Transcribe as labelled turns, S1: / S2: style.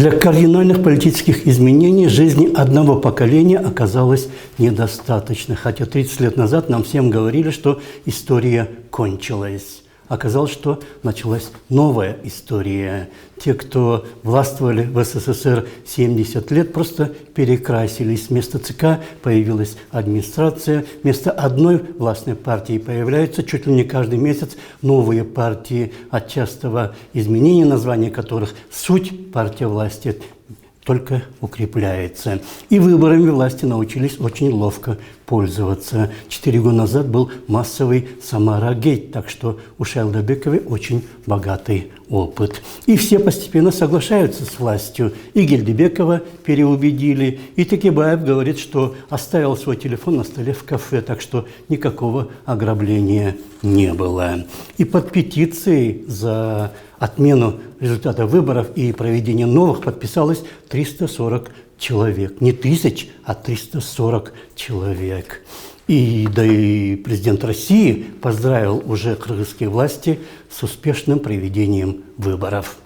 S1: Для кардинальных политических изменений жизни одного поколения оказалось недостаточно. Хотя 30 лет назад нам всем говорили, что история кончилась. Оказалось, что началась новая история. Те, кто властвовали в СССР 70 лет, просто перекрасились. Вместо ЦК появилась администрация. Вместо одной властной партии появляются чуть ли не каждый месяц новые партии, от частого изменения названия которых суть партия власти только укрепляется. И выборами власти научились очень ловко пользоваться. 4 года назад был массовый Самара-гейт, так что у Шайлдабековой очень богатый опыт. И все постепенно соглашаются с властью. И Гельдебекова переубедили, и Текебаев говорит, что оставил свой телефон на столе в кафе, так что никакого ограбления не было. И под петицией за отмену результата выборов и проведение новых подписалось 340 человек. Не тысяч, а 340 человек. Да и президент России поздравил уже кыргызские власти с успешным проведением выборов.